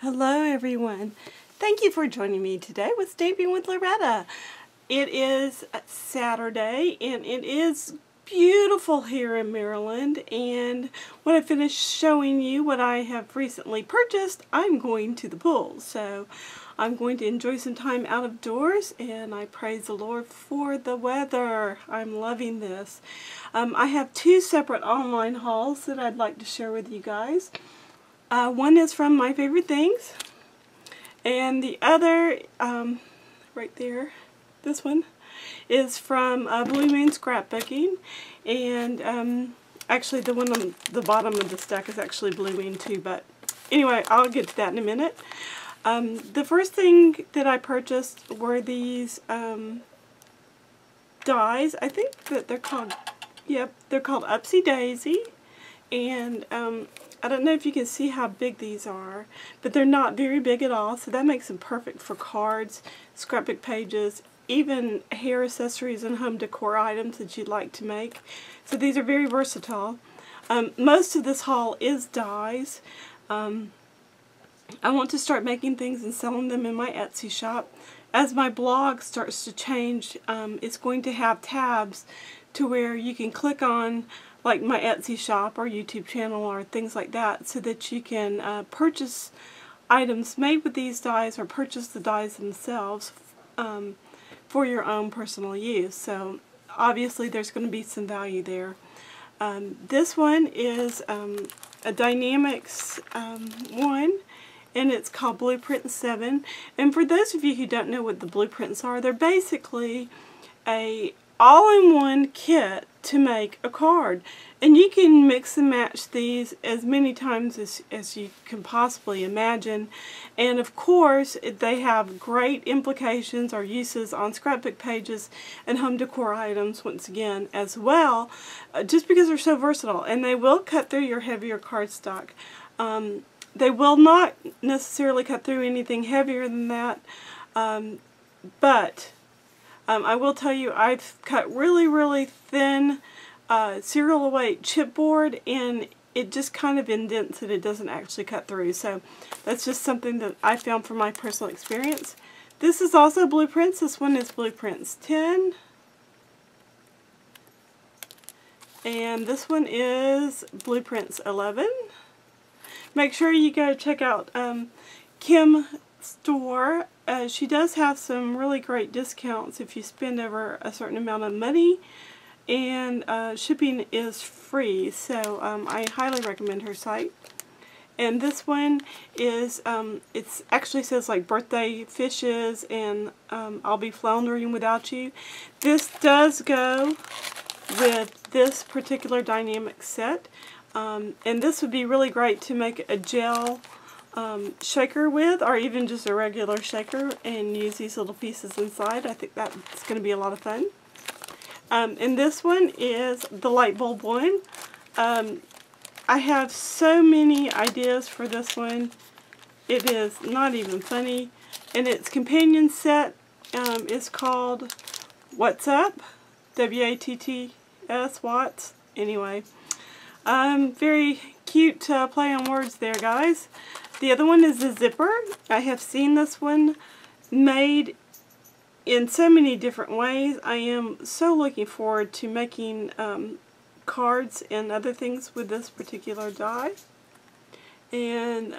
Hello everyone. Thank you for joining me today with Stamping with Loretta. It is Saturday and it is beautiful here in Maryland, and when I finish showing you what I have recently purchased, I'm going to the pool. So I'm going to enjoy some time out of doors, and I praise the Lord for the weather. I'm loving this. I have two separate online hauls that I'd like to share with you guys. One is from My Favorite Things, and the other, right there, this one, is from Blue Moon Scrapbooking. And actually the one on the bottom of the stack is actually Blue Moon too, but anyway, I'll get to that in a minute. The first thing that I purchased were these dies. I think that they're called, yep, they're called Upsy Daisy. And I don't know if you can see how big these are, but they're not very big at all, so that makes them perfect for cards, scrapbook pages, even hair accessories and home decor items that you'd like to make. So these are very versatile. Most of this haul is dies. I want to start making things and selling them in my Etsy shop. As my blog starts to change, it's going to have tabs to where you can click on like my Etsy shop or YouTube channel or things like that, so that you can purchase items made with these dies or purchase the dies themselves for your own personal use. So obviously there's going to be some value there. This one is a Dynamics one, and it's called Blueprint 7. And for those of you who don't know what the blueprints are, they're basically a all-in-one kit to make a card, and you can mix and match these as many times as you can possibly imagine. And of course they have great implications or uses on scrapbook pages and home decor items once again as well, just because they're so versatile, and they will cut through your heavier cardstock. They will not necessarily cut through anything heavier than that, but I will tell you, I've cut really thin cereal weight chipboard, and it just kind of indents it. It doesn't actually cut through. So that's just something that I found from my personal experience. This is also Blueprints. This one is Blueprints 10. And this one is Blueprints 11. Make sure you go check out Kim's store. She does have some really great discounts if you spend over a certain amount of money, and shipping is free, so I highly recommend her site. And this one is, it actually says like birthday fishes and I'll be floundering without you. This does go with this particular dynamic set, and this would be really great to make a gel shaker with, or even just a regular shaker, and use these little pieces inside. I think that's going to be a lot of fun. And this one is the light bulb one. I have so many ideas for this one. It is not even funny. And its companion set is called What's Up? W-A-T-T-S, Watts. Anyway, very cute play on words there, guys. The other one is a zipper. I have seen this one made in so many different ways. I am so looking forward to making cards and other things with this particular die. And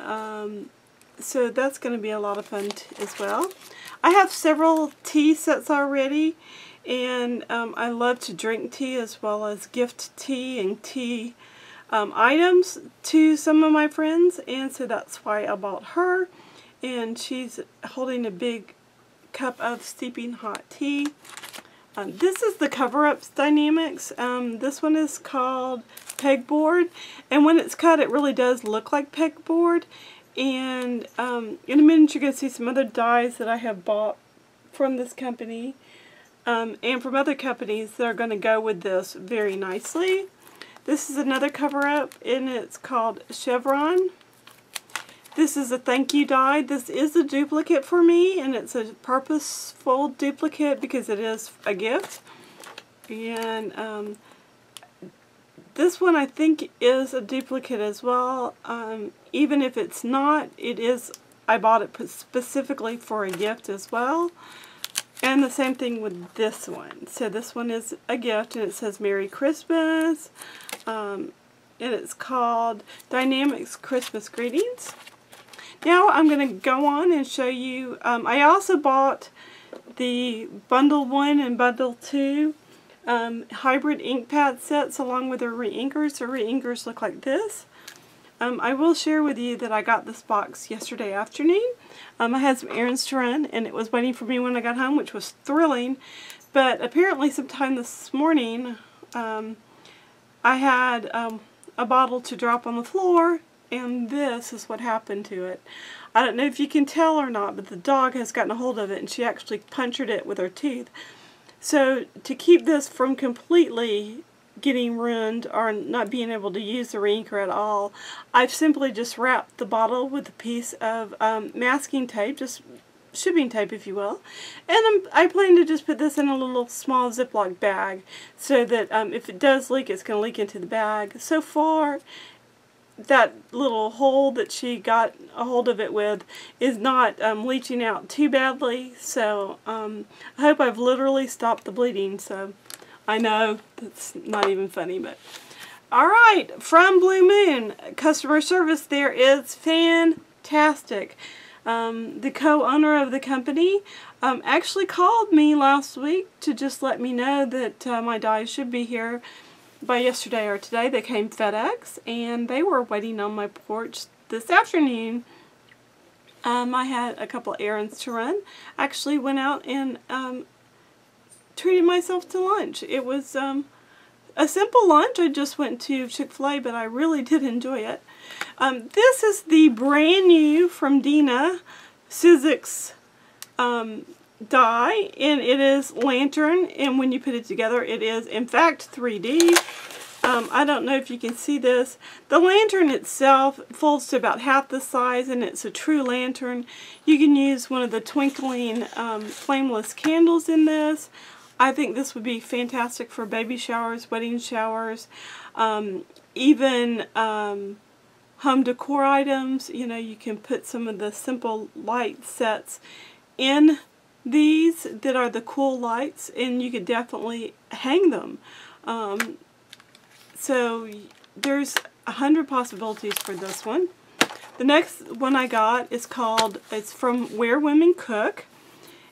so that's going to be a lot of fun as well. I have several tea sets already, and I love to drink tea as well as gift tea and tea items to some of my friends, and so that's why I bought her. And she's holding a big cup of steeping hot tea. This is the Cover-Ups Dynamics. This one is called Pegboard, and when it's cut it really does look like pegboard. And in a minute you're going to see some other dies that I have bought from this company and from other companies that are going to go with this very nicely. This is another cover-up, and it's called Chevron. This is a thank you die. This is a duplicate for me, and it's a purposeful duplicate because it is a gift. And this one I think is a duplicate as well. Even if it's not, it is I bought it specifically for a gift as well. And the same thing with this one. So this one is a gift, and it says Merry Christmas. And it's called Dynamics Christmas Greetings. Now I'm going to go on and show you, I also bought the Bundle 1 and Bundle 2 hybrid ink pad sets along with their re-inkers. The re-inkers look like this. I will share with you that I got this box yesterday afternoon. I had some errands to run, and it was waiting for me when I got home, which was thrilling. But apparently sometime this morning, I had a bottle to drop on the floor, and this is what happened to it. I don't know if you can tell or not, but the dog has gotten a hold of it, and she actually punctured it with her teeth. So to keep this from completely getting ruined or not being able to use the re-inker at all, I've simply just wrapped the bottle with a piece of masking tape, just shipping tape if you will, and I plan to just put this in a little small Ziploc bag so that if it does leak, it's going to leak into the bag. So far, that little hole that she got a hold of it with is not leaching out too badly, so I hope I've literally stopped the bleeding. So I know that's not even funny, but alright, from Blue Moon, customer service there is fantastic. The co-owner of the company actually called me last week to just let me know that my dies should be here by yesterday or today. They came FedEx, and they were waiting on my porch this afternoon. I had a couple errands to run. Actually went out and treated myself to lunch. It was a simple lunch. I just went to Chick-fil-A, but I really did enjoy it. This is the brand new from Dina Sizzix die, and it is lantern, and when you put it together it is in fact 3D. I don't know if you can see this. The lantern itself folds to about half the size, and it's a true lantern. You can use one of the twinkling flameless candles in this. I think this would be fantastic for baby showers, wedding showers, even home decor items. You know, you can put some of the simple light sets in these that are the cool lights, and you could definitely hang them. So there's 100 possibilities for this one. The next one I got is it's from Where Women Cook,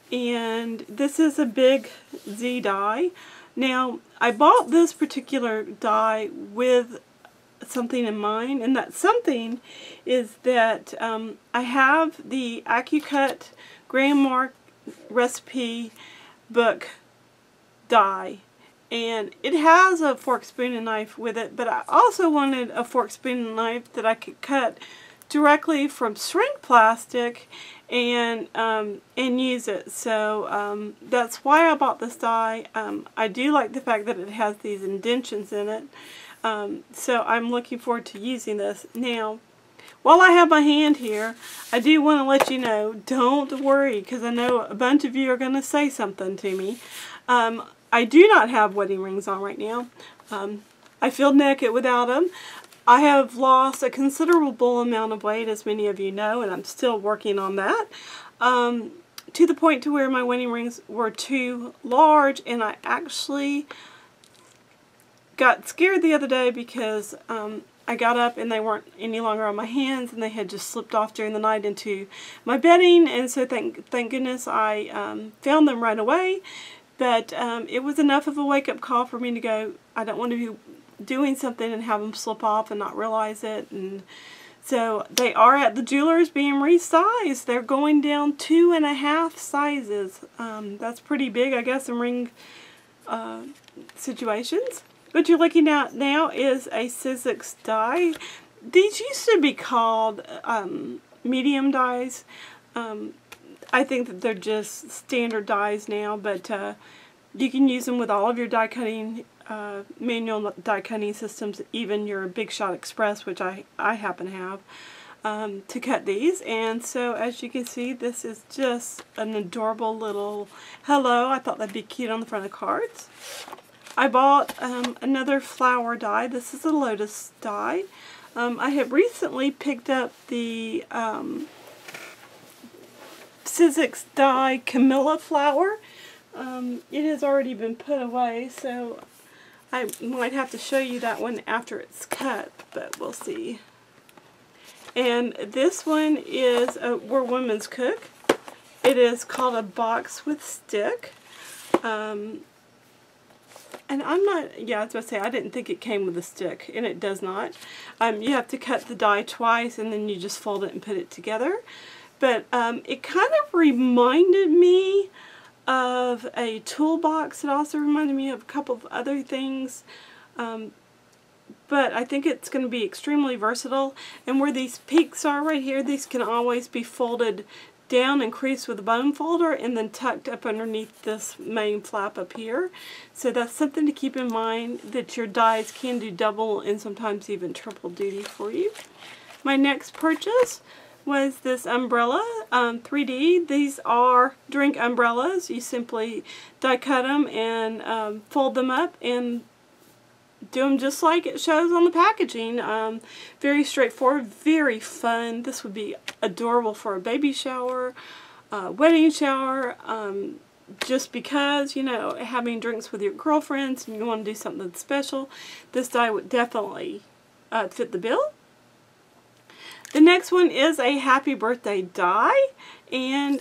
and this is a big Z die. Now I bought this particular die with something in mind, and that something is that I have the AccuCut Grandma recipe book die, and it has a fork, spoon, and knife with it, but I also wanted a fork, spoon, and knife that I could cut directly from shrink plastic and use it. So that's why I bought this die. I do like the fact that it has these indentions in it, so I'm looking forward to using this. Now, while I have my hand here, I do want to let you know, don't worry, because I know a bunch of you are going to say something to me. I do not have wedding rings on right now. I feel naked without them. I have lost a considerable amount of weight, as many of you know, and I'm still working on that. To the point to where my wedding rings were too large, and I actually got scared the other day because I got up and they weren't any longer on my hands, and they had just slipped off during the night into my bedding, and so thank goodness I found them right away. But it was enough of a wake-up call for me to go, I don't want to be doing something and have them slip off and not realize it. And so they are at the jeweler's being resized. They're going down 2.5 sizes. That's pretty big, I guess, in ring situations. What you're looking at now is a Sizzix die. These used to be called medium dies. I think that they're just standard dies now, but you can use them with all of your die cutting, manual die cutting systems, even your Big Shot Express, which I happen to have, to cut these. And so as you can see, this is just an adorable little hello. I thought that'd be cute on the front of cards. I bought another flower die. This is a lotus die. I have recently picked up the Sizzix die Camilla flower. It has already been put away, so I might have to show you that one after it's cut, but we'll see. And this one is We're Women's Cook. It is called a box with stick. And I'm not, yeah, I was going to say, I didn't think it came with a stick, and it does not. You have to cut the die twice, and then you just fold it and put it together. But it kind of reminded me of a toolbox. It also reminded me of a couple of other things. But I think it's going to be extremely versatile. And where these peaks are right here, these can always be folded down and creased with a bone folder and then tucked up underneath this main flap up here. So that's something to keep in mind, that your dies can do double and sometimes even triple duty for you. My next purchase was this umbrella, 3D. These are drink umbrellas. You simply die cut them and fold them up and do them just like it shows on the packaging. Very straightforward, very fun. This would be adorable for a baby shower, wedding shower, just because, you know, having drinks with your girlfriends and you want to do something special. This die would definitely fit the bill. The next one is a happy birthday die, and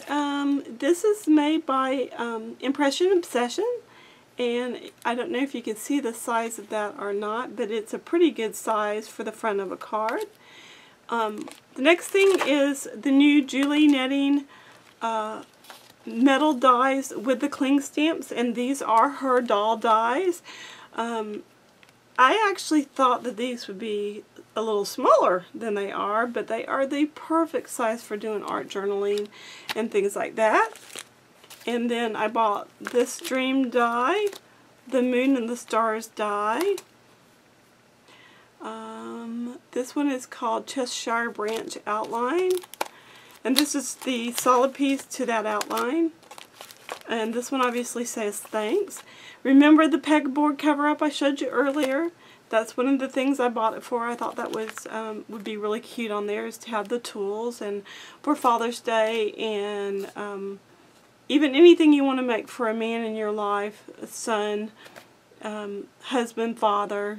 this is made by Impression Obsession. And I don't know if you can see the size of that or not, but it's a pretty good size for the front of a card. The next thing is the new Julie Netting metal dies with the cling stamps, and these are her doll dies. I actually thought that these would be a little smaller than they are, but they are the perfect size for doing art journaling and things like that. And then I bought this dream die, the moon and the stars die. This one is called Cheshire Branch Outline. And this is the solid piece to that outline. And this one obviously says thanks. Remember the pegboard cover-up I showed you earlier? That's one of the things I bought it for. I thought that was would be really cute on there, is to have the tools, and for Father's Day, and even anything you want to make for a man in your life, a son, husband, father,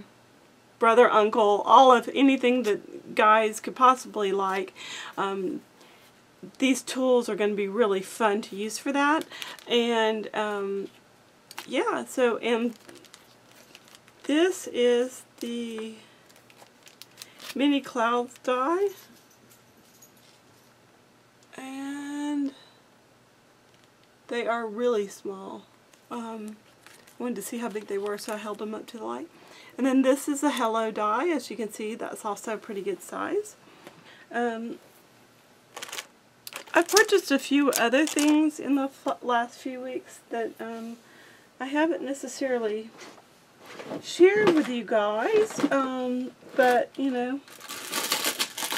brother, uncle, all of anything that guys could possibly like. These tools are going to be really fun to use for that. And yeah, so, and this is the mini clouds die. And they are really small. I wanted to see how big they were, so I held them up to the light. And then this is a Hello die. As you can see, that's also a pretty good size. I purchased a few other things in the last few weeks that I haven't necessarily shared with you guys, but you know,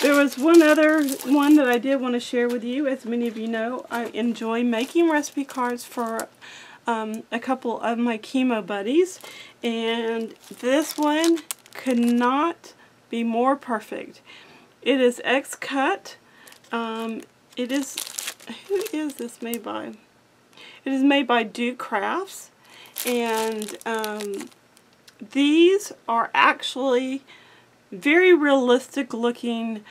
there was one other one that I did want to share with you. As many of you know, I enjoy making recipe cards for a couple of my chemo buddies, and this one could not be more perfect. It is X-cut. It is, who is this made by? It is made by Do Crafts, and these are actually very realistic looking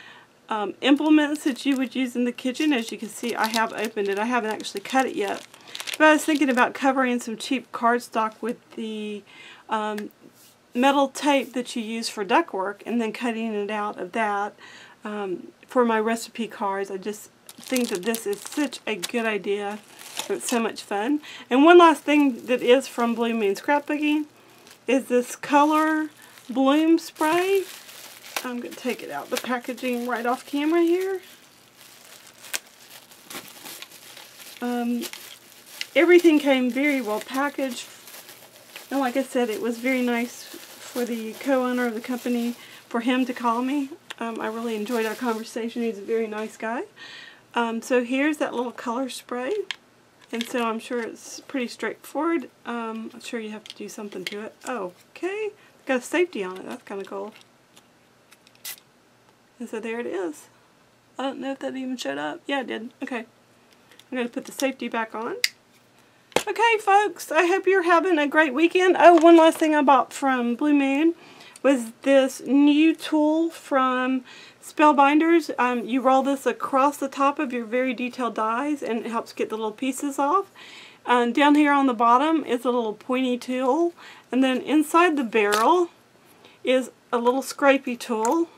implements that you would use in the kitchen. As you can see, I have opened it. I haven't actually cut it yet. But I was thinking about covering some cheap cardstock with the metal tape that you use for ductwork, and then cutting it out of that for my recipe cards. I just think that this is such a good idea. It's so much fun. And one last thing that is from Blue Moon Scrapbooking is this color bloom spray. I'm going to take it out the packaging right off camera here. Everything came very well packaged, and like I said, it was very nice for the co-owner of the company, for him to call me. I really enjoyed our conversation. He's a very nice guy. So here's that little color spray, and so I'm sure it's pretty straightforward. I'm sure you have to do something to it. Oh, okay, it's got a safety on it. That's kind of cool. And so there it is. I don't know if that even showed up. Yeah, it did. Okay. I'm going to put the safety back on. Okay, folks, I hope you're having a great weekend. Oh, one last thing I bought from Blue Moon was this new tool from Spellbinders. You roll this across the top of your very detailed dies, and it helps get the little pieces off. Down here on the bottom is a little pointy tool, and then inside the barrel is a little scrapey tool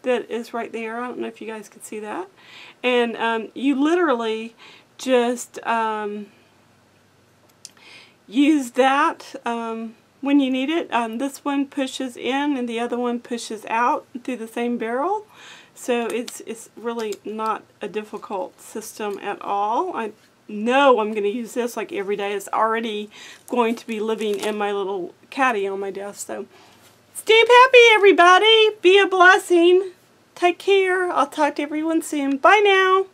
that is right there. I don't know if you guys can see that. And you literally just use that when you need it. This one pushes in and the other one pushes out through the same barrel. So it's really not a difficult system at all. I know I'm going to use this like every day. It's already going to be living in my little caddy on my desk. So stay happy, everybody. Be a blessing. Take care. I'll talk to everyone soon. Bye now.